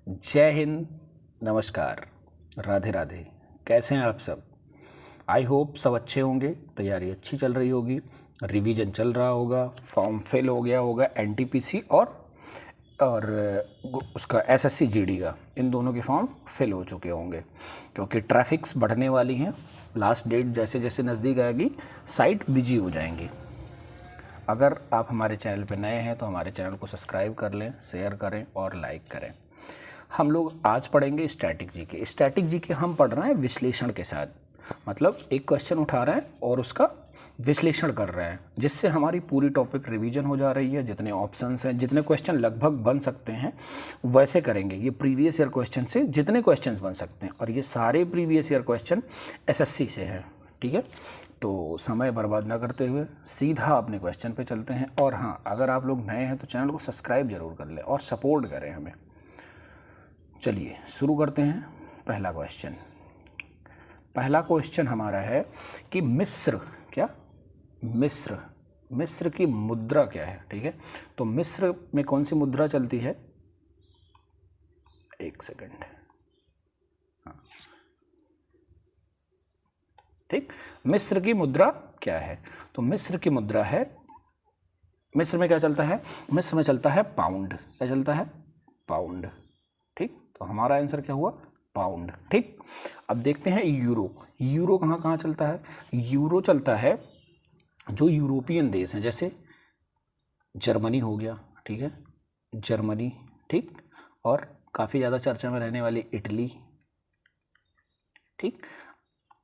जय हिंद, नमस्कार, राधे राधे। कैसे हैं आप सब? आई होप सब अच्छे होंगे, तैयारी अच्छी चल रही होगी, रिवीजन चल रहा होगा, फॉर्म फिल हो गया होगा एनटीपीसी और उसका एसएससी जीडी का, इन दोनों के फॉर्म फिल हो चुके होंगे क्योंकि ट्रैफिक्स बढ़ने वाली हैं। लास्ट डेट जैसे जैसे नज़दीक आएगी साइट बिजी हो जाएंगी। अगर आप हमारे चैनल पर नए हैं तो हमारे चैनल को सब्सक्राइब कर लें, शेयर करें और लाइक करें। हम लोग आज पढ़ेंगे स्टैटिक जीके। स्टैटिक जीके हम पढ़ रहे हैं विश्लेषण के साथ, मतलब एक क्वेश्चन उठा रहे हैं और उसका विश्लेषण कर रहे हैं, जिससे हमारी पूरी टॉपिक रिवीजन हो जा रही है। जितने ऑप्शंस हैं, जितने क्वेश्चन लगभग बन सकते हैं वैसे करेंगे। ये प्रीवियस ईयर क्वेश्चन से जितने क्वेश्चंस बन सकते हैं, और ये सारे प्रीवियस ईयर क्वेश्चन एसएससी से हैं। ठीक है, तो समय बर्बाद ना करते हुए सीधा अपने क्वेश्चन पे चलते हैं। और हाँ, अगर आप लोग नए हैं तो चैनल को सब्सक्राइब जरूर कर लें और सपोर्ट करें हमें। चलिए शुरू करते हैं। पहला क्वेश्चन हमारा है कि मिस्र की मुद्रा क्या है। ठीक है, तो मिस्र में कौन सी मुद्रा चलती है? एक सेकंड। हाँ, ठीक, मिस्र की मुद्रा क्या है? तो मिस्र की मुद्रा है, मिस्र में क्या चलता है? मिस्र में चलता है पाउंड। क्या चलता है? पाउंड। ठीक, तो हमारा आंसर क्या हुआ? पाउंड। ठीक, अब देखते हैं यूरो कहाँ कहाँ चलता है? यूरो चलता है जो यूरोपियन देश हैं, जैसे जर्मनी हो गया। ठीक है, जर्मनी। ठीक, और काफ़ी ज़्यादा चर्चा में रहने वाली इटली। ठीक,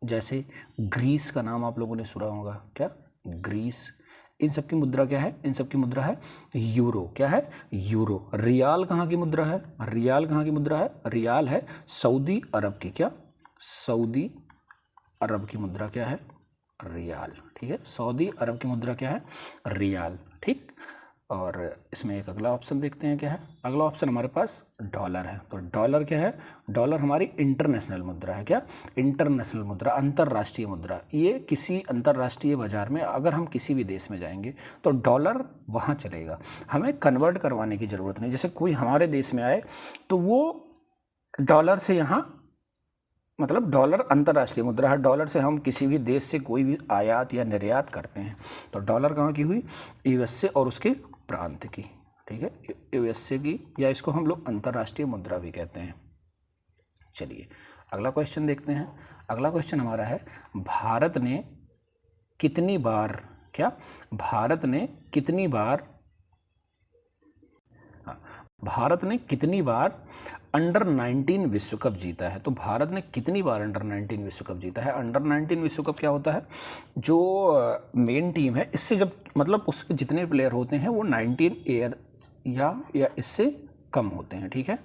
जैसे ग्रीस का नाम आप लोगों ने सुना होगा। क्या? ग्रीस। इन सब की मुद्रा क्या है? इन सब की मुद्रा है यूरो। क्या है? यूरो। रियाल कहाँ की मुद्रा है? रियाल कहाँ की मुद्रा है? रियाल है सऊदी अरब की। क्या? सऊदी अरब की मुद्रा क्या है? रियाल। ठीक है, सऊदी अरब की मुद्रा क्या है? रियाल। ठीक, और इसमें एक अगला ऑप्शन देखते हैं क्या है। अगला ऑप्शन हमारे पास डॉलर है। तो डॉलर क्या है? डॉलर हमारी इंटरनेशनल मुद्रा है। क्या? इंटरनेशनल मुद्रा, अंतर्राष्ट्रीय मुद्रा। ये किसी अंतर्राष्ट्रीय बाजार में अगर हम किसी भी देश में जाएंगे तो डॉलर वहाँ चलेगा, हमें कन्वर्ट करवाने की ज़रूरत नहीं। जैसे कोई हमारे देश में आए तो वो डॉलर से यहाँ, मतलब डॉलर अंतर्राष्ट्रीय मुद्रा है, डॉलर से हम किसी भी देश से कोई भी आयात या निर्यात करते हैं। तो डॉलर कहाँ की हुई? यूएस से और उसके प्रांत की। ठीक है, यूएसए की, या इसको हम लोग अंतर्राष्ट्रीय मुद्रा भी कहते हैं। चलिए अगला क्वेश्चन देखते हैं। अगला क्वेश्चन हमारा है, भारत ने कितनी बार, क्या? भारत ने कितनी बार अंडर 19 विश्व कप जीता है? तो भारत ने कितनी बार अंडर 19 विश्व कप जीता है? अंडर 19 विश्व कप क्या होता है? जो मेन टीम है, इससे जब, मतलब उसके जितने प्लेयर होते हैं वो 19 ईयर या इससे कम होते हैं। ठीक है,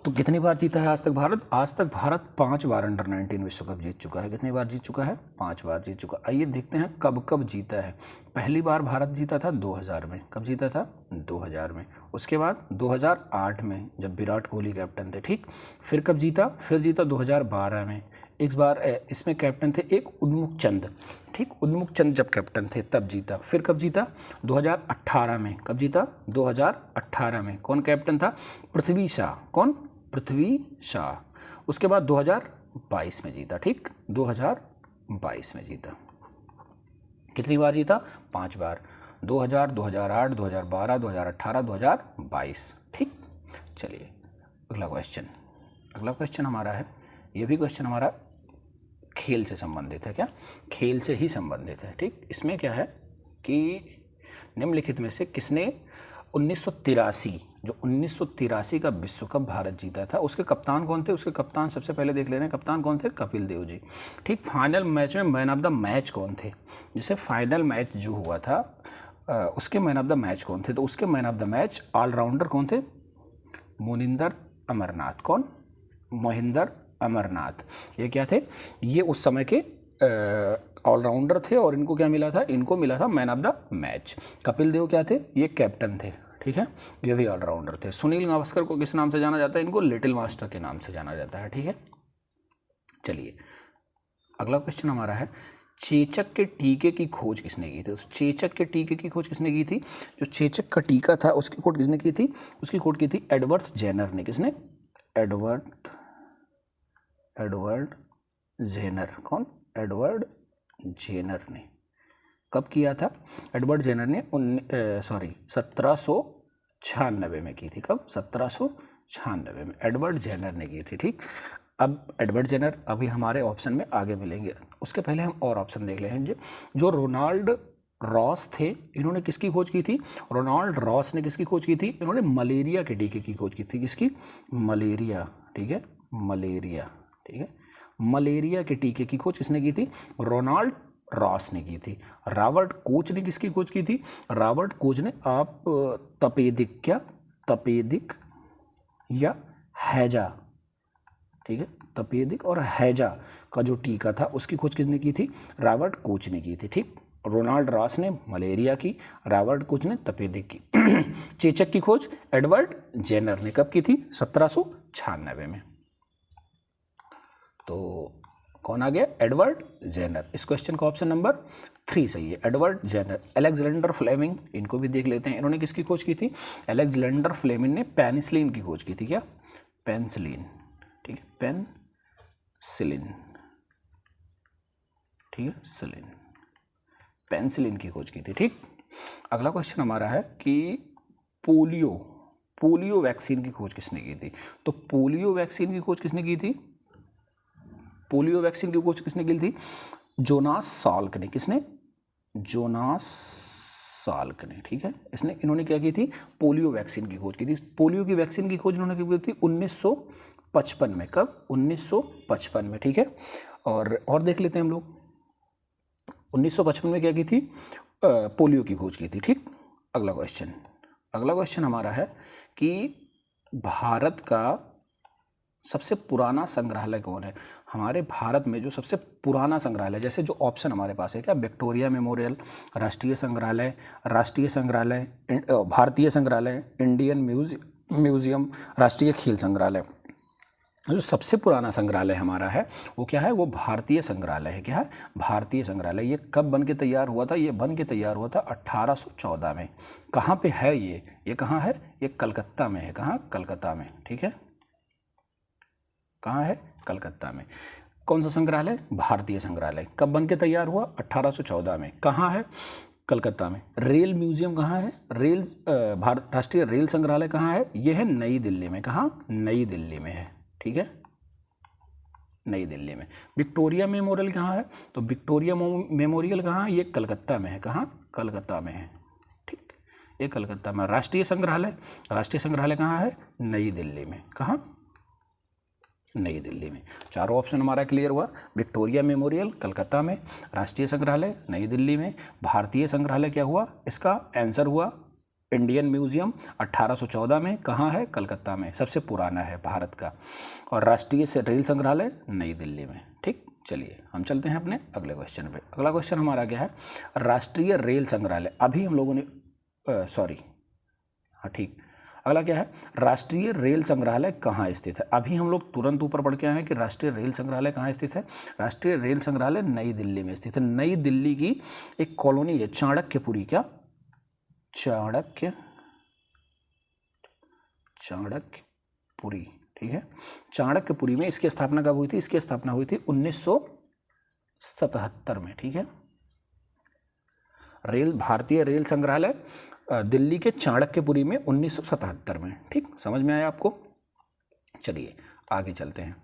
तो कितनी बार जीता है आज तक भारत? आज तक भारत 5 बार अंडर 19 विश्व कप जीत चुका है। कितनी बार जीत चुका है? 5 बार जीत चुका। आइए देखते हैं कब कब जीता है। पहली बार भारत जीता था 2000 में। कब जीता था? 2000 में। उसके बाद 2008 में जब विराट कोहली कैप्टन थे। ठीक, फिर कब जीता? फिर जीता 2012 में। इस बार इसमें कैप्टन थे एक उन्मुख चंद। ठीक, उन्मुख चंद जब कैप्टन थे तब जीता। फिर कब जीता? 2018 में। कब जीता? 2018 में। कौन कैप्टन था? पृथ्वी शाह। कौन? पृथ्वी शाह। उसके बाद 2022 में जीता। ठीक, 2022 में जीता। कितनी बार जीता? 5 बार। 2000, 2008, 2012, 2018, 2022। ठीक, चलिए अगला क्वेश्चन हमारा है, ये भी क्वेश्चन हमारा खेल से संबंधित है। क्या? खेल से ही संबंधित है। ठीक, इसमें क्या है कि निम्नलिखित में से किसने 1983 का विश्व कप भारत जीता था? उसके कप्तान कौन थे? उसके कप्तान सबसे पहले देख ले रहे हैं, कप्तान कौन थे? कपिल देव जी। ठीक, फाइनल मैच में मैन ऑफ द मैच कौन थे? जैसे फाइनल मैच जो हुआ था उसके मैन ऑफ द मैच कौन थे? तो उसके man of the match allrounder कौन थे? मोहिंदर अमरनाथ। कौन? मोहिंदर अमरनाथ। ये क्या थे? ये उस समय के ऑलराउंडर थे और इनको क्या मिला था? इनको मिला था man of the match. Kapil Dev क्या थे? ये कैप्टन थे। ठीक है, ये भी ऑलराउंडर थे। सुनील गावस्कर को किस नाम से जाना जाता है? इनको लिटिल मास्टर के नाम से जाना जाता है। ठीक है, चलिए अगला क्वेश्चन हमारा है, चेचक के टीके की खोज किसने की थी? चेचक के टीके की खोज किसने की थी? जो चेचक का टीका था उसकी खोज किसने की थी? उसकी खोज की थी एडवर्ड जेनर ने। किसने? Edward Jenner. कौन? एडवर्ड जेनर ने कब किया था? एडवर्ड जेनर ने 1796 में की थी। कब? 1796 में एडवर्ड जेनर ने की थी। ठीक, अब एडवर्ड जेनर अभी हमारे ऑप्शन में आगे मिलेंगे, उसके पहले हम और ऑप्शन देख लेंगे। जो रोनाल्ड रॉस थे, इन्होंने किसकी खोज की थी? रोनाल्ड रॉस ने किसकी खोज की थी? इन्होंने मलेरिया के टीके की खोज की थी। किसकी? मलेरिया। ठीक है, मलेरिया। ठीक है, मलेरिया के टीके की खोज किसने की थी? रोनाल्ड रॉस ने की थी। रॉबर्ट कोच ने किसकी खोज की थी? रॉबर्ट कोच ने आप तपेदिक, क्या तपेदिक या हैजा, ठीक है, तपेदिक और हैजा का जो टीका था उसकी खोज किसने की थी? रॉबर्ट कोच ने की थी। ठीक, रोनाल्ड रॉस ने मलेरिया की, रॉबर्ट कोच ने तपेदिक की। चेचक की खोज एडवर्ड जेनर ने कब की थी? 1796 में। तो कौन आ गया? Edward Jenner. इस क्वेश्चन का ऑप्शन नंबर 3 सही है, एडवर्ड जेनर। अलेक्जेंडर फ्लेमिंग, इनको भी देख लेते हैं, इन्होंने किसकी खोज की थी? अलेक्जेंडर फ्लेमिंग ने पेनिसिलिन की खोज की थी। क्या? पेनिसिलिन। ठीक है, पेनिसिलिन। ठीक है, सिलिन, पेनिसिलिन की खोज की थी। ठीक, अगला क्वेश्चन हमारा है कि पोलियो वैक्सीन की खोज किसने की थी? तो पोलियो वैक्सीन की खोज किसने की थी? पोलियो वैक्सीन की खोज किसने की थी? जोनास साल्क ने। किसने? जोनास साल्क ने। ठीक है, इन्होंने क्या की थी? पोलियो वैक्सीन की खोज की थी। पोलियो की वैक्सीन की खोज इन्होंने की थी 1955 में। कब? 1955 में। ठीक है, और देख लेते हैं हम लोग 1955 में क्या की थी? पोलियो की खोज की थी। ठीक, अगला क्वेश्चन हमारा है कि भारत का सबसे पुराना संग्रहालय कौन है? हमारे भारत में जो सबसे पुराना संग्रहालय, जैसे जो ऑप्शन हमारे पास है, क्या विक्टोरिया मेमोरियल, राष्ट्रीय संग्रहालय, भारतीय संग्रहालय, इंडियन म्यूजियम, राष्ट्रीय खेल संग्रहालय। जो सबसे पुराना संग्रहालय हमारा है वो क्या है? वो भारतीय संग्रहालय है। क्या है? भारतीय संग्रहालय। ये कब बन के तैयार हुआ था? ये बन के तैयार हुआ था 1814 में। कहाँ पे है ये कहाँ है? ये कलकत्ता में है। कहाँ? कलकत्ता में। ठीक है, कहाँ है? कलकत्ता में। कौन सा संग्रहालय? भारतीय संग्रहालय। कब बन के तैयार हुआ? 1814 में। कहाँ है? कलकत्ता में। रेल म्यूजियम कहाँ है? राष्ट्रीय रेल संग्रहालय कहाँ है? यह है नई दिल्ली में। कहाँ? नई दिल्ली में है। ठीक है, नई दिल्ली में। विक्टोरिया मेमोरियल कहाँ है? तो विक्टोरिया मेमोरियल कहाँ है? ये कलकत्ता में है। कहाँ? कलकत्ता में है। ठीक, ये कलकत्ता में। राष्ट्रीय संग्रहालय कहाँ है? नई दिल्ली में। कहाँ? नई दिल्ली में। चारों ऑप्शन हमारा क्लियर हुआ। विक्टोरिया मेमोरियल कलकत्ता में, राष्ट्रीय संग्रहालय नई दिल्ली में, भारतीय संग्रहालय क्या हुआ? इसका आंसर हुआ इंडियन म्यूजियम 1814 में। कहाँ है? कलकत्ता में, सबसे पुराना है भारत का। और राष्ट्रीय रेल संग्रहालय नई दिल्ली में। ठीक, चलिए हम चलते हैं अपने अगले क्वेश्चन पे। अगला क्वेश्चन हमारा क्या है? राष्ट्रीय रेल संग्रहालय। अभी हम लोगों ने ठीक, अगला क्या है? राष्ट्रीय रेल संग्रहालय कहाँ स्थित है? अभी हम लोग तुरंत ऊपर बढ़ के आए हैं कि राष्ट्रीय रेल संग्रहालय कहाँ स्थित है? राष्ट्रीय रेल संग्रहालय नई दिल्ली में स्थित है। नई दिल्ली की एक कॉलोनी है चाणक्यपुरी। क्या? चाणक्यपुरी। ठीक है, चाणक्यपुरी में इसकी स्थापना कब हुई थी? इसकी स्थापना हुई थी 1977 में। ठीक है, भारतीय रेल संग्रहालय दिल्ली के चाणक्यपुरी में 1977 में। ठीक, समझ में आया आपको? चलिए आगे चलते हैं।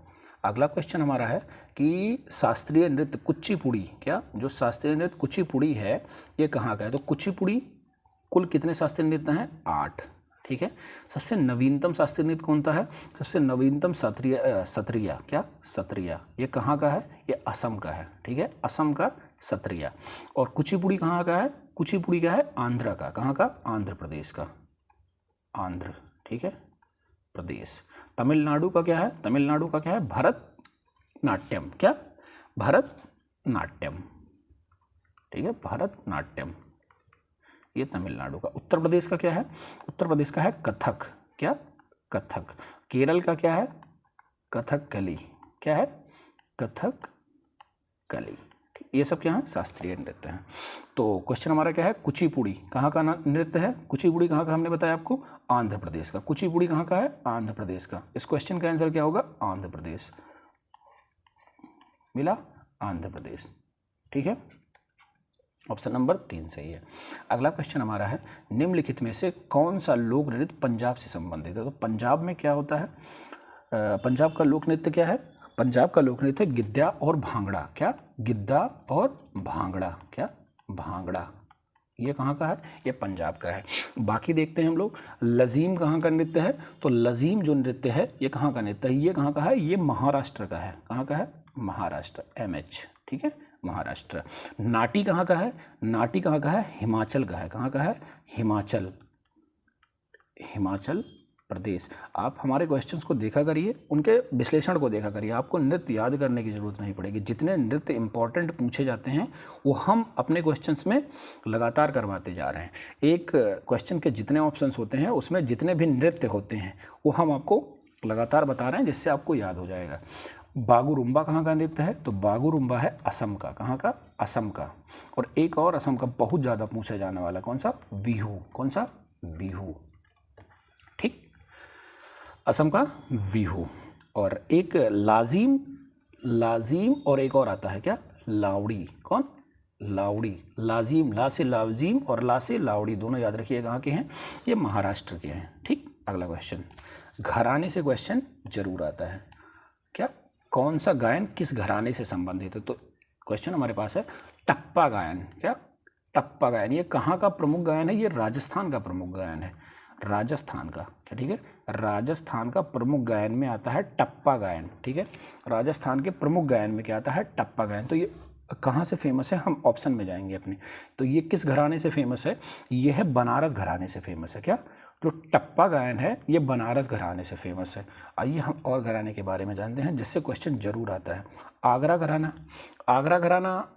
अगला क्वेश्चन हमारा है कि शास्त्रीय नृत्य कुचिपुड़ी, क्या जो शास्त्रीय नृत्य कुचिपुड़ी है ये कहाँ का है? तो कुचिपुड़ी कुल कितने शास्त्रीय नृत्य हैं? 8। ठीक है, सबसे नवीनतम शास्त्रीय नृत्य कौन सा है? सबसे नवीनतम सत्रिया। क्या? सत्रिया। ये कहाँ का है? ये असम का है। ठीक है, असम का सत्रिया। और कुचिपुड़ी कहाँ का है? कुचिपुड़ी का है आंध्र का। कहाँ का? आंध्र प्रदेश का। आंध्र, ठीक है, प्रदेश। तमिलनाडु का क्या है? तमिलनाडु का क्या है? भरतनाट्यम। क्या? भरतनाट्यम। ठीक है, भरतनाट्यम, ये तमिलनाडु का। उत्तर प्रदेश का क्या है? उत्तर प्रदेश का है कथक। क्या? कथक। केरल का क्या है? कथकली। क्या है? कथकली। ठीक, ये सब क्या है, शास्त्रीय नृत्य हैं। तो क्वेश्चन हमारा क्या है, कुचिपुड़ी कहाँ का नृत्य है, कुचिपुड़ी कहाँ का हमने बताया आपको, आंध्र प्रदेश का। कुचिपुड़ी कहाँ का है, आंध्र प्रदेश का। इस क्वेश्चन का आंसर क्या होगा, आंध्र प्रदेश मिला, आंध्र प्रदेश। ठीक है, ऑप्शन नंबर 3 सही है। अगला क्वेश्चन हमारा है, निम्नलिखित में से कौन सा लोक नृत्य पंजाब से संबंधित है। तो पंजाब में क्या होता है, पंजाब का लोक नृत्य क्या है, पंजाब का लोक नृत्य गिद्धा और भांगड़ा। क्या, गिद्धा और भांगड़ा। क्या, भांगड़ा। ये कहाँ का है, ये पंजाब का है। बाकी देखते हैं हम लोग, लजीम कहाँ का नृत्य है। तो लजीम जो नृत्य है ये कहाँ का नृत्य है, ये कहाँ का है, ये महाराष्ट्र का है। कहाँ का है, महाराष्ट्र, MH। ठीक है, महाराष्ट्र। नाटी कहाँ का है, नाटी कहाँ का है, हिमाचल का है। कहाँ का है, हिमाचल, हिमाचल प्रदेश। आप हमारे क्वेश्चंस को देखा करिए, उनके विश्लेषण को देखा करिए, आपको नृत्य याद करने की ज़रूरत नहीं पड़ेगी। जितने नृत्य इंपॉर्टेंट पूछे जाते हैं वो हम अपने क्वेश्चंस में लगातार करवाते जा रहे हैं। एक क्वेश्चन के जितने ऑप्शंस होते हैं उसमें जितने भी नृत्य होते हैं वो हम आपको लगातार बता रहे हैं, जिससे आपको याद हो जाएगा। बागुरुम्बा कहाँ का नृत्य है, तो बागुरुम्बा है असम का। कहाँ का, असम का। और एक और असम का बहुत ज़्यादा पूछा जाने वाला, कौन सा, बिहू। कौन सा, बिहू। ठीक, असम का बिहू। और एक लाजिम, लाजिम और एक और आता है क्या, लावड़ी। कौन, लावड़ी। लाजिम, ला से लाजिम और ला से लावड़ी, दोनों याद रखिए कहाँ के हैं, ये महाराष्ट्र के हैं। ठीक, अगला क्वेश्चन, घराने से क्वेश्चन जरूर आता है। क्या, कौन सा गायन किस घराने से संबंधित है। तो क्वेश्चन हमारे पास है टप्पा गायन। क्या, टप्पा गायन, ये कहाँ का प्रमुख गायन है, ये राजस्थान का प्रमुख गायन है, राजस्थान का। क्या, ठीक है, राजस्थान का प्रमुख गायन में आता है टप्पा गायन। ठीक है, राजस्थान के प्रमुख गायन में क्या आता है, टप्पा गायन। तो ये कहाँ से फेमस है, हम ऑप्शन में जाएंगे अपने। तो ये किस घराने से फेमस है, ये है बनारस घराने से फेमस है। क्या, जो टप्पा गायन है ये बनारस घराने से फेमस है। आइए हम और घराने के बारे में जानते हैं, जिससे क्वेश्चन जरूर आता है। आगरा घराना, आगरा घराना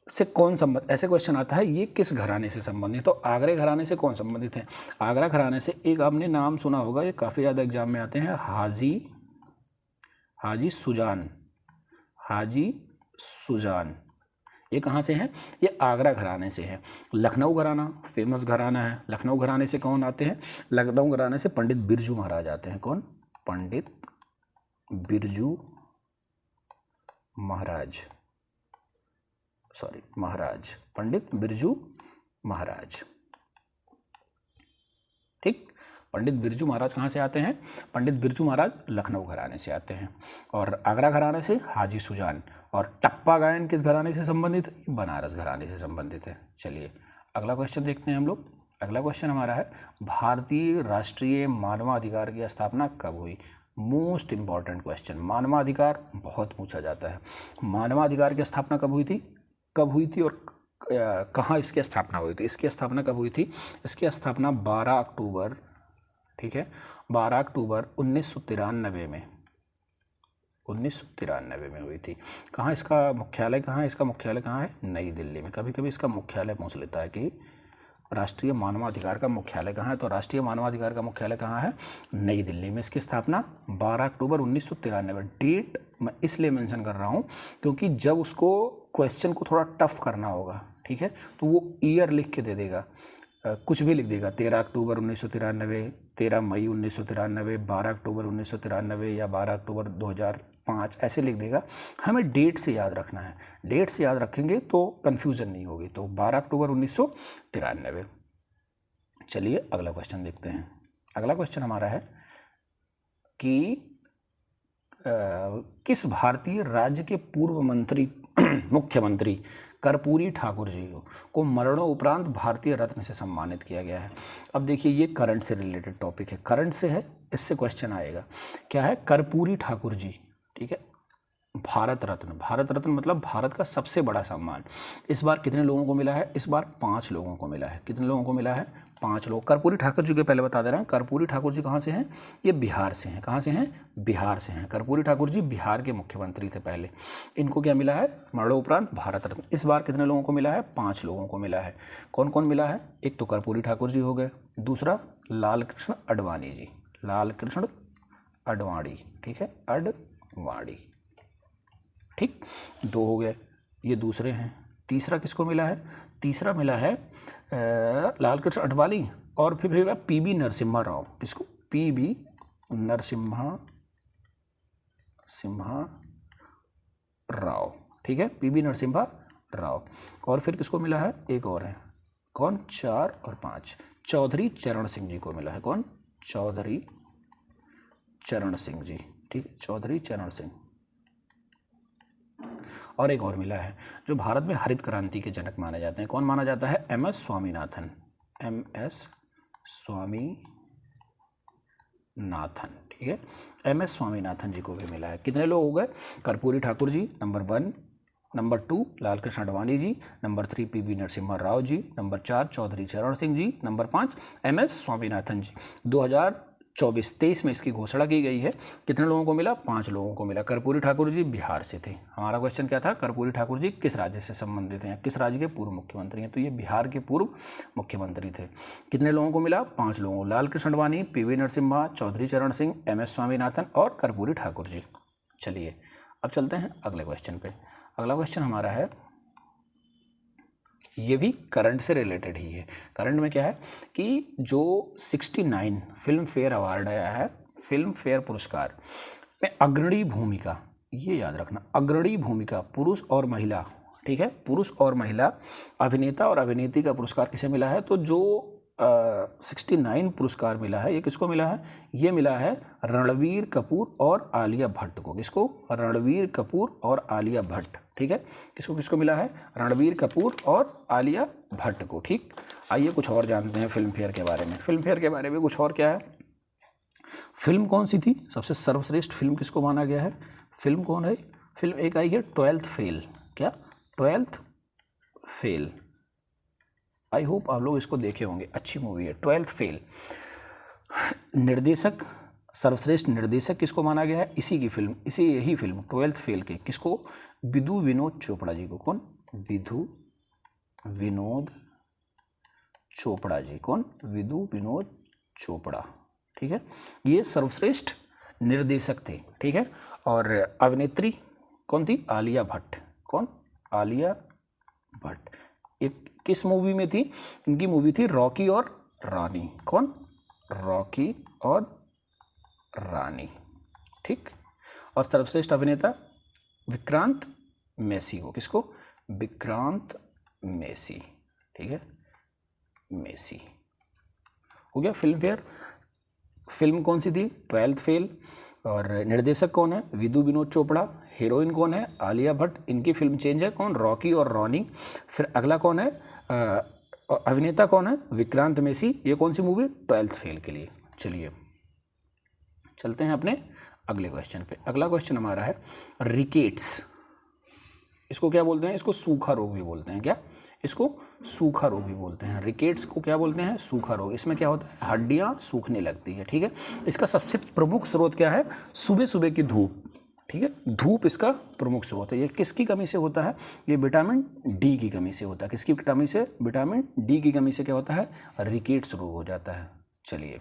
से कौन संबंध, ऐसे क्वेश्चन आता है ये किस घराने से संबंधित। तो आगरे घराने से कौन संबंधित है, आगरा घराने से एक आपने नाम सुना होगा, ये काफ़ी ज़्यादा एग्जाम में आते हैं, हाजी सुजान। हाजी सुजान, ये कहाँ से हैं, ये आगरा घराने से है। लखनऊ घराना फेमस घराना है, लखनऊ घराने से कौन आते हैं, लखनऊ घराने से पंडित बिरजू महाराज आते हैं। कौन, पंडित बिरजू महाराज, सॉरी महाराज, पंडित बिरजू महाराज। ठीक, पंडित बिरजू महाराज कहाँ से आते हैं, पंडित बिरजू महाराज लखनऊ घराने से आते हैं। और आगरा घराने से हाजी सुजान। और टप्पा गायन किस घराने से संबंधित है, बनारस घराने से संबंधित है। चलिए अगला क्वेश्चन देखते हैं हम लोग। अगला क्वेश्चन हमारा है, भारतीय राष्ट्रीय मानवाधिकार की स्थापना कब हुई। मोस्ट इम्पॉर्टेंट क्वेश्चन, मानवाधिकार बहुत पूछा जाता है। मानवाधिकार की स्थापना कब हुई थी, कब हुई थी और कहाँ इसकी स्थापना हुई थी। इसकी स्थापना कब हुई थी, इसकी स्थापना 12 अक्टूबर, ठीक है, 12 अक्टूबर 1993 में, 1993 में हुई थी। कहाँ इसका मुख्यालय, कहाँ है इसका मुख्यालय, कहाँ है, नई दिल्ली में। कभी कभी इसका मुख्यालय पूछ लेता है कि राष्ट्रीय मानवाधिकार का मुख्यालय कहाँ है, तो राष्ट्रीय मानवाधिकार का मुख्यालय कहाँ है, नई दिल्ली में। इसकी स्थापना 12 अक्टूबर 1993। डेट मैं इसलिए मेंशन कर रहा हूँ क्योंकि जब उसको क्वेश्चन को थोड़ा टफ करना होगा, ठीक है, तो वो ईयर लिख के दे देगा, कुछ भी लिख देगा, 13 अक्टूबर 1993, 13 मई 1993, 12 अक्टूबर 1993 या 12 अक्टूबर 2005, ऐसे लिख देगा। हमें डेट से याद रखना है, डेट से याद रखेंगे तो कन्फ्यूज़न नहीं होगी। तो 12 अक्टूबर 1993। चलिए अगला क्वेश्चन देखते हैं। अगला क्वेश्चन हमारा है कि किस भारतीय राज्य के पूर्व मंत्री मुख्यमंत्री कर्पूरी ठाकुर जी को मरणोपरांत भारतीय रत्न से सम्मानित किया गया है। अब देखिए ये करंट से रिलेटेड टॉपिक है, करंट से है, इससे क्वेश्चन आएगा। क्या है, कर्पूरी ठाकुर जी, ठीक है, भारत रत्न। भारत रत्न मतलब भारत का सबसे बड़ा सम्मान। इस बार कितने लोगों को मिला है, इस बार 5 लोगों को मिला है। कितने लोगों को मिला है, 5 लोग। कर्पूरी ठाकुर जी के पहले बता दे रहे हैं, कर्पूरी ठाकुर जी कहाँ से हैं, ये बिहार से हैं। कहाँ से हैं, बिहार से हैं। कर्पूरी ठाकुर जी बिहार के मुख्यमंत्री थे पहले। इनको क्या मिला है, मरणोपरांत भारत रत्न। इस बार कितने लोगों को मिला है, 5 लोगों को मिला है। कौन कौन मिला है, एक तो कर्पूरी ठाकुर जी हो गए, दूसरा लाल कृष्ण अडवाणी जी, लाल कृष्ण अडवाणी, ठीक है, अडवाणी, ठीक, 2 हो गए, ये दूसरे हैं। तीसरा किसको मिला है? तीसरा मिला है लाल कृष्ण अडवाणी और फिर पीबी नरसिम्हा राव। किसको? पीबी नरसिम्हा राव, ठीक है, पीबी नरसिम्हा राव। और फिर किसको मिला है? एक और है, कौन? 4 और 5 चौधरी चरण सिंह जी को मिला है। कौन? चौधरी चरण सिंह जी, ठीक है, चौधरी चरण सिंह। और एक और मिला है जो भारत में हरित क्रांति के जनक माने जाते हैं। कौन माना जाता है? MS स्वामीनाथन। MS स्वामीनाथन, ठीक है, MS स्वामीनाथन जी को भी मिला है। कितने लोग हो गए? Karpoori Thakur ji number 1, number 2 Lal Krishna Advani ji, number 3 PB Narasimha Rao ji, number 4 Chaudhary चरण सिंह जी, नंबर 5 MS स्वामीनाथन जी। 2024-23 में इसकी घोषणा की गई है। कितने लोगों को मिला? 5 लोगों को मिला। कर्पूरी ठाकुर जी बिहार से थे। हमारा क्वेश्चन क्या था? कर्पूरी ठाकुर जी किस राज्य से संबंधित हैं, किस राज्य के पूर्व मुख्यमंत्री हैं? तो ये बिहार के पूर्व मुख्यमंत्री थे। कितने लोगों को मिला? 5 लोगों को। लाल कृष्ण अडवाणी, पीवी नरसिम्हा, चौधरी चरण सिंह, MS स्वामीनाथन और कर्पूरी ठाकुर जी। चलिए अब चलते हैं अगले क्वेश्चन पे। अगला क्वेश्चन हमारा है, ये भी करंट से रिलेटेड ही है। करंट में क्या है कि जो 69 फिल्म फेयर अवार्ड आया है, फिल्म फेयर पुरस्कार में अग्रणी भूमिका, ये याद रखना, अग्रणी भूमिका पुरुष और महिला, ठीक है, पुरुष और महिला अभिनेता और अभिनेत्री का पुरस्कार किसे मिला है? तो जो 69 पुरस्कार मिला है, ये किसको मिला है? ये मिला है रणबीर कपूर और आलिया भट्ट को। किसको? रणबीर कपूर और आलिया भट्ट, ठीक है, किसको किसको मिला है? रणबीर कपूर और आलिया भट्ट को, ठीक। आइए कुछ और जानते हैं फिल्म फेयर के बारे में। फिल्म फेयर के बारे में कुछ और क्या है? फिल्म कौन सी थी? सबसे सर्वश्रेष्ठ फिल्म किसको माना गया है? फिल्म कौन है? फिल्म एक आई है 12th फेल। क्या? 12th fail. आई होप आप लोग इसको देखे होंगे, अच्छी मूवी है 12th फेल। निर्देशक, सर्वश्रेष्ठ निर्देशक किसको माना गया है? इसी की फिल्म, इसी यही फिल्म 12th फेल के किसको? विधु विनोद चोपड़ा जी को। कौन? विधु विनोद चोपड़ा जी। कौन? विधु विनोद चोपड़ा, ठीक है, ये सर्वश्रेष्ठ निर्देशक थे, ठीक है। और अभिनेत्री कौन थी? आलिया भट्ट। कौन? आलिया भट्ट। एक किस मूवी में थी? इनकी मूवी थी रॉकी और रानी। कौन? रॉकी और रानी, ठीक। और सर्वश्रेष्ठ अभिनेता विक्रांत मैसी को। किसको? विक्रांत मैसी, ठीक है, मैसी। हो गया फिल्म फेयर। फिल्म कौन सी थी? 12th fail. और निर्देशक कौन है? विधु विनोद चोपड़ा। हीरोइन कौन है? आलिया भट्ट। इनकी फिल्म चेंज है, कौन? रॉकी और रॉनी। फिर अगला कौन है? अभिनेता कौन है? विक्रांत मैसी। ये कौन सी मूवी? 12th फेल के लिए। चलिए चलते हैं अपने अगले क्वेश्चन पे। अगला क्वेश्चन हमारा है रिकेट्स। इसको क्या बोलते हैं? इसको सूखा रोग भी बोलते हैं। क्या? इसको सूखा रोग भी बोलते हैं। रिकेट्स को क्या बोलते हैं? सूखा रोग। इसमें क्या होता है? हड्डियां सूखने लगती है, ठीक है। इसका सबसे प्रमुख स्रोत क्या है? सुबह सुबह की धूप, ठीक है, धूप इसका प्रमुख स्रोत है। ये किसकी कमी से होता है? ये विटामिन डी की कमी से होता है। किसकी कमी से? विटामिन डी की कमी से क्या होता है? रिकेट्स रोग हो जाता है। चलिए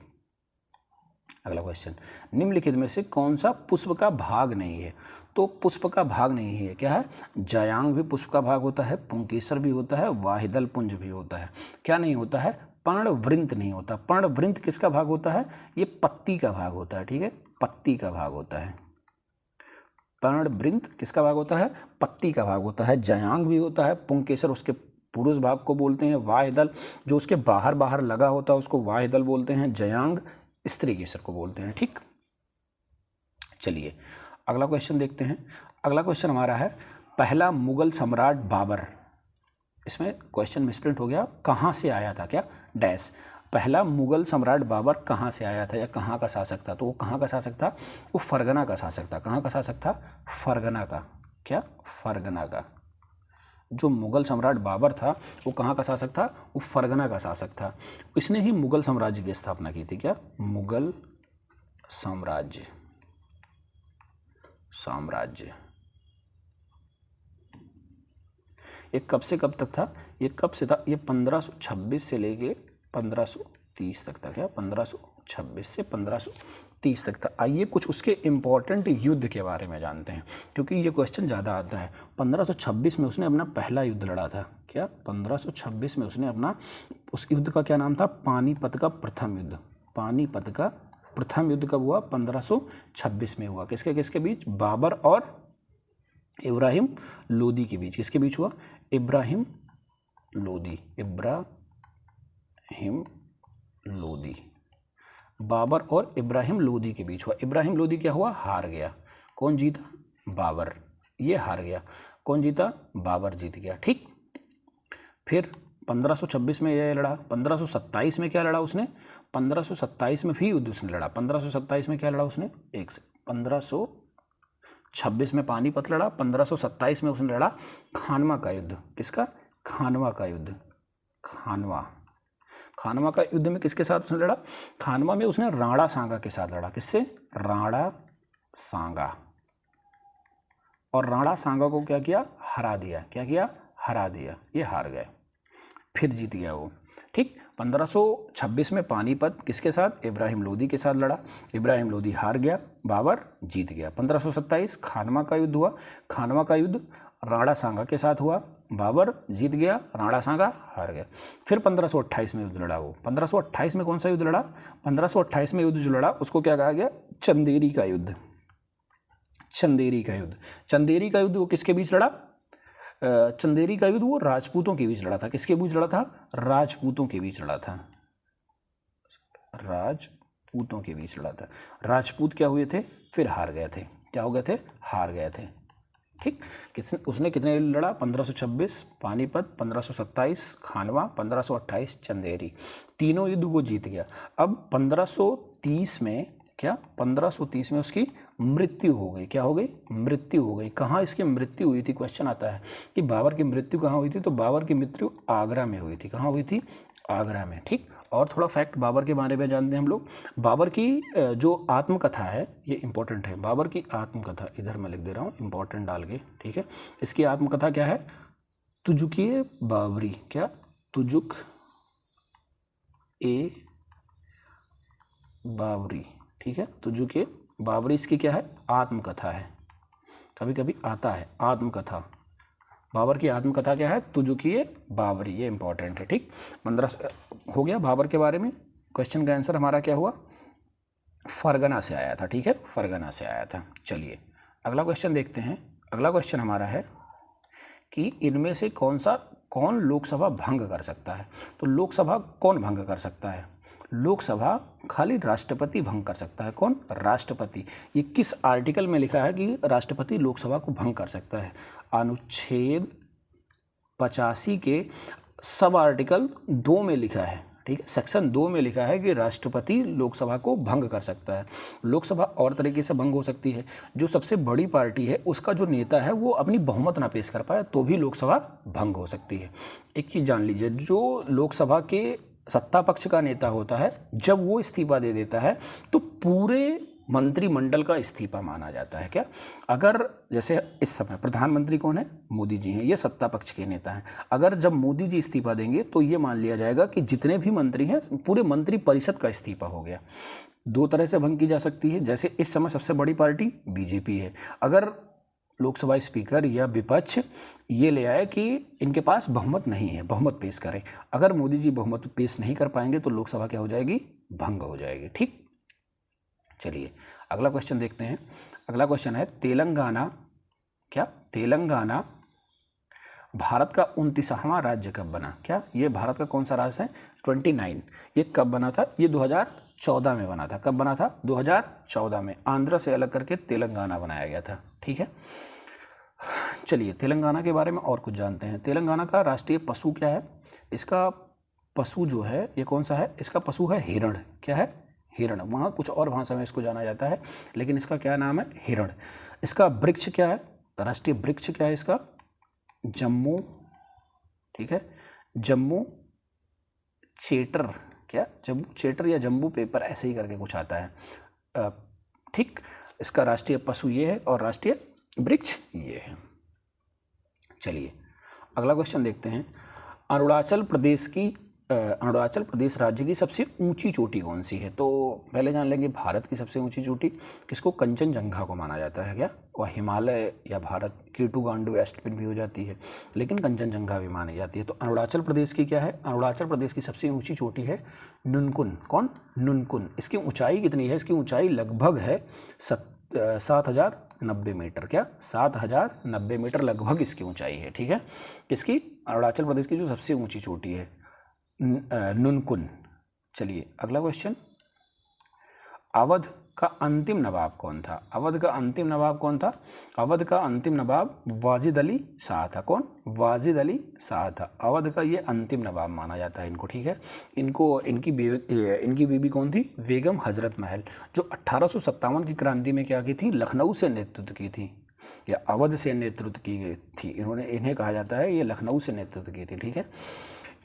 अगला क्वेश्चन, निम्नलिखित में से कौन सा पुष्प का भाग नहीं है? तो पुष्प का भाग नहीं है, क्या है? जयांग भी पुष्प का भाग होता है, पुंकेसर भी होता है, वाहिदल पुंज भी होता है। क्या नहीं होता है? पर्णवृंत नहीं होता। पर्णवृंत किसका भाग होता है? ये पत्ती का भाग होता है, ठीक है, पत्ती का भाग होता है। पर्णवृंत किसका भाग होता है? पत्ती का भाग होता है। जयांग भी होता है, पुंकेसर उसके पुरुष भाग को बोलते हैं, वाहिदल जो उसके बाहर बाहर लगा होता है उसको वाहिदल बोलते हैं, जयांग स्त्री केसर को बोलते हैं, ठीक। चलिए अगला क्वेश्चन देखते हैं। अगला क्वेश्चन हमारा है पहला मुगल सम्राट बाबर। इसमें क्वेश्चन मिसप्रिंट हो गया, कहाँ से आया था? क्या? डैश। पहला मुगल सम्राट बाबर कहाँ से आया था या कहाँ का शासक था? तो वो कहाँ का शासक था? वो फरगना का शासक था। कहाँ का शासक था? फरगना का। क्या? फरगना का। जो मुगल सम्राट बाबर था वो कहाँ का शासक था? वो फरगना का शासक था। इसने ही मुगल साम्राज्य की स्थापना की थी। क्या? मुगल साम्राज्य। ये कब से कब तक था? ये कब से था? ये 1526 से लेके 1530 तक था। क्या? 1526 से 30 तक था। आइए कुछ उसके इम्पोर्टेंट युद्ध के बारे में जानते हैं, क्योंकि ये क्वेश्चन ज़्यादा आता है। 1526 में उसने अपना पहला युद्ध लड़ा था। क्या? 1526 में उसने अपना, उस युद्ध का क्या नाम था? पानीपत का प्रथम युद्ध। पानीपत का प्रथम युद्ध कब हुआ? 1526 में हुआ। किसके किसके बीच? बाबर और इब्राहिम लोदी के बीच। किसके बीच हुआ? इब्राहिम लोदी। इब्राहिम लोदी, बाबर और इब्राहिम लोदी के बीच हुआ। इब्राहिम लोदी क्या हुआ? हार गया। कौन जीता? बाबर। ये हार गया। कौन जीता? बाबर जीत गया। ठीक। फिर 1526 में ये लड़ा। 1527 में क्या लड़ा उसने? 1527 में भी युद्ध उसने लड़ा। 1527 में क्या लड़ा उसने? 1526 में पानीपत लड़ा। 1527 में उसने लड़ा खानवा का युद्ध। किसका? खानवा का युद्ध। खानवा का युद्ध में किसके साथ उसने लड़ा? खानवा में उसने राणा सांगा के साथ लड़ा। किससे? राणा सांगा। और राणा सांगा को क्या किया? हरा दिया। क्या किया? हरा दिया। ये हार गए। फिर जीत गया वो। ठीक। 1526 में पानीपत किसके साथ? इब्राहिम लोदी के साथ लड़ा। इब्राहिम लोदी हार गया, बाबर जीत गया। 1527 खानवा का युद्ध हुआ। खानवा का युद्ध राणा सांगा के साथ हुआ। बाबर जीत गया, राणा सांगा हार गया। फिर 1528 में युद्ध लड़ा वो। 1528 में कौन सा युद्ध लड़ा? 1528 में युद्ध जो लड़ा उसको क्या कहा गया? चंदेरी का युद्ध। चंदेरी का युद्ध। चंदेरी का युद्ध वो किसके बीच लड़ा? चंदेरी का युद्ध वो राजपूतों के बीच लड़ा था। किसके बीच लड़ा था? राजपूतों के बीच लड़ा था। राजपूतों के बीच लड़ा था। राजपूत क्या हुए थे? फिर हार गए थे। क्या हो गए थे? हार गए थे। ठीक। उसने कितने लड़ा? 1526 पानीपत, 1527 खानवा, 1528 चंदेरी। तीनों युद्ध वो जीत गया। अब 1530 में क्या? 1530 में उसकी मृत्यु हो गई। क्या हो गई? मृत्यु हो गई। कहाँ इसकी मृत्यु हुई थी? क्वेश्चन आता है कि बाबर की मृत्यु कहाँ हुई थी? तो बाबर की मृत्यु आगरा में हुई थी। कहाँ हुई थी? आगरा में। ठीक। और थोड़ा फैक्ट बाबर के बारे में जानते हैं हम लोग। बाबर की जो आत्मकथा है ये इंपॉर्टेंट है। बाबर की आत्मकथा इधर मैं लिख दे रहा हूँ इंपॉर्टेंट डाल के। ठीक है। इसकी आत्मकथा क्या है? तुजुक-ए बाबरी। क्या? तुजुक-ए बाबरी। ठीक है। तुजुक-ए बाबरी इसकी क्या है? आत्मकथा है। कभी कभी आता है आत्मकथा। बाबर की आत्मकथा क्या है? तुजुक-ए बाबरी। ये इंपॉर्टेंट है। ठीक। 15 हो गया बाबर के बारे में। क्वेश्चन का आंसर हमारा क्या हुआ? फरगना से आया था। ठीक है। फरगना से आया था। चलिए अगला क्वेश्चन देखते हैं। अगला क्वेश्चन हमारा है कि इनमें से कौन लोकसभा भंग कर सकता है? तो लोकसभा कौन भंग कर सकता है? लोकसभा खाली राष्ट्रपति भंग कर सकता है। कौन? राष्ट्रपति। ये किस आर्टिकल में लिखा है कि राष्ट्रपति लोकसभा को भंग कर सकता है? अनुच्छेद 85 के सब आर्टिकल 2 में लिखा है। ठीक है। सेक्शन 2 में लिखा है कि राष्ट्रपति लोकसभा को भंग कर सकता है। लोकसभा और तरीके से भंग हो सकती है। जो सबसे बड़ी पार्टी है उसका जो नेता है वो अपनी बहुमत ना पेश कर पाए तो भी लोकसभा भंग हो सकती है। एक चीज़ जान लीजिए, जो लोकसभा के सत्ता पक्ष का नेता होता है जब वो इस्तीफा दे देता है तो पूरे मंत्रिमंडल का इस्तीफा माना जाता है। क्या? अगर जैसे इस समय प्रधानमंत्री कौन है? मोदी जी हैं। ये सत्ता पक्ष के नेता हैं। अगर जब मोदी जी इस्तीफा देंगे तो ये मान लिया जाएगा कि जितने भी मंत्री हैं पूरे मंत्री परिषद का इस्तीफा हो गया। दो तरह से भंग की जा सकती है। जैसे इस समय सबसे बड़ी पार्टी बीजेपी है। अगर लोकसभा स्पीकर या विपक्ष ये ले आए कि इनके पास बहुमत नहीं है, बहुमत पेश करें, अगर मोदी जी बहुमत पेश नहीं कर पाएंगे तो लोकसभा क्या हो जाएगी? भंग हो जाएगी। ठीक। चलिए अगला क्वेश्चन देखते हैं। अगला क्वेश्चन है तेलंगाना। क्या? तेलंगाना भारत का 29वां राज्य कब बना? क्या? ये भारत का कौन सा राज्य है? 29। ये कब बना था? ये 2014 में बना था। कब बना था? 2014 में। आंध्र से अलग करके तेलंगाना बनाया गया था। ठीक है। चलिए तेलंगाना के बारे में और कुछ जानते हैं। तेलंगाना का राष्ट्रीय पशु क्या है? इसका पशु जो है ये कौन सा है? इसका पशु है हिरण। क्या है? हिरण। वहाँ कुछ और भाषा में इसको जाना जाता है लेकिन इसका क्या नाम है? हिरण। इसका वृक्ष क्या है? राष्ट्रीय वृक्ष क्या है इसका? जम्मू। ठीक है। जम्मू चेटर। क्या? जम्मू चेटर या जम्बू पेपर ऐसे ही करके कुछ आता है। ठीक। इसका राष्ट्रीय पशु ये है और राष्ट्रीय वृक्ष ये है। चलिए अगला क्वेश्चन देखते हैं। अरुणाचल प्रदेश की अरुणाचल प्रदेश राज्य की सबसे ऊंची चोटी कौन सी है? तो पहले जान लेंगे भारत की सबसे ऊंची चोटी किसको, कंचनजंगा को माना जाता है क्या, और हिमालय या भारत K2 गांडू एस्टपिन भी हो जाती है, लेकिन कंचनजंगा भी मानी जाती है। तो अरुणाचल प्रदेश की क्या है, अरुणाचल प्रदेश की सबसे ऊंची चोटी है नुनकुन। कौन, नुनकुन। इसकी ऊंचाई कितनी है, इसकी ऊंचाई लगभग है 7090 मीटर। क्या, 7090 मीटर लगभग इसकी ऊंचाई है। ठीक है, किसकी, अरुणाचल प्रदेश की जो सबसे ऊंची चोटी है नुनकुन। चलिए अगला क्वेश्चन, अवध का अंतिम नवाब कौन था? अवध का अंतिम नवाब कौन था? अवध का अंतिम नवाब वाजिद अली शाह था। कौन, वाजिद अली शाह था। अवध का ये अंतिम नवाब माना जाता है इनको। ठीक है, इनकी बीवी कौन थी, बेगम हजरत महल, जो 1857 की क्रांति में क्या की थी, लखनऊ से नेतृत्व की थी या अवध से नेतृत्व की गई थी। इन्हें कहा जाता है ये लखनऊ से नेतृत्व की थी। ठीक है,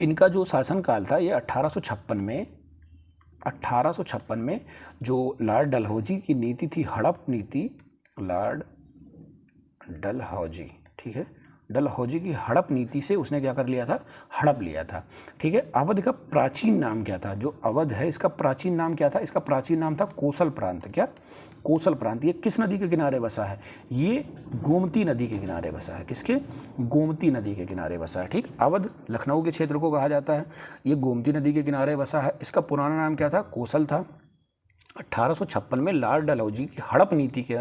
इनका जो शासनकाल था ये 1856 में जो लॉर्ड डलहौजी की नीति थी, हड़प नीति, लॉर्ड डलहौजी, ठीक है, डलहौजी की हड़प नीति से उसने क्या कर लिया था, हड़प लिया था। ठीक है, अवध का प्राचीन नाम क्या था, जो अवध है इसका प्राचीन नाम क्या था, इसका प्राचीन नाम था कोसल प्रांत। क्या, कोसल प्रांत। ये किस नदी के किनारे बसा है, ये गोमती नदी के किनारे बसा है। किसके, गोमती नदी के किनारे बसा है। ठीक, अवध लखनऊ के क्षेत्र को कहा जाता है, ये गोमती नदी के किनारे बसा है। इसका पुराना नाम क्या था, कोसल था। 1856 में लॉर्ड डलहौजी की हड़प नीति के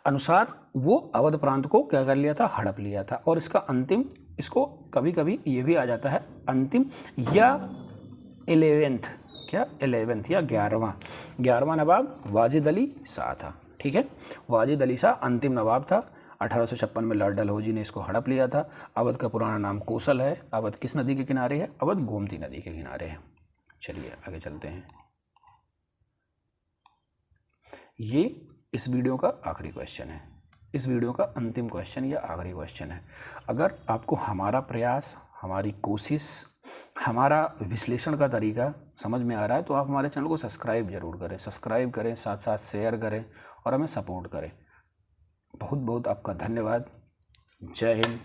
अनुसार वो अवध प्रांत को क्या कर लिया था, हड़प लिया था। और इसका अंतिम, इसको कभी कभी ये भी आ जाता है अंतिम या 11th, क्या 11th या 11वां नवाब वाजिद अली शाह था। ठीक है, वाजिद अली शाह अंतिम नवाब था। 1856 में लॉर्ड डलहौजी ने इसको हड़प लिया था। अवध का पुराना नाम कोसल है। अवध किस नदी के किनारे है, अवध गोमती नदी के किनारे है। चलिए आगे चलते हैं। ये इस वीडियो का आखिरी क्वेश्चन है, इस वीडियो का अंतिम क्वेश्चन या आखिरी क्वेश्चन है। अगर आपको हमारा प्रयास, हमारी कोशिश, हमारा विश्लेषण का तरीका समझ में आ रहा है तो आप हमारे चैनल को सब्सक्राइब जरूर करें, सब्सक्राइब करें, साथ साथ शेयर करें और हमें सपोर्ट करें। बहुत बहुत आपका धन्यवाद। जय हिंद।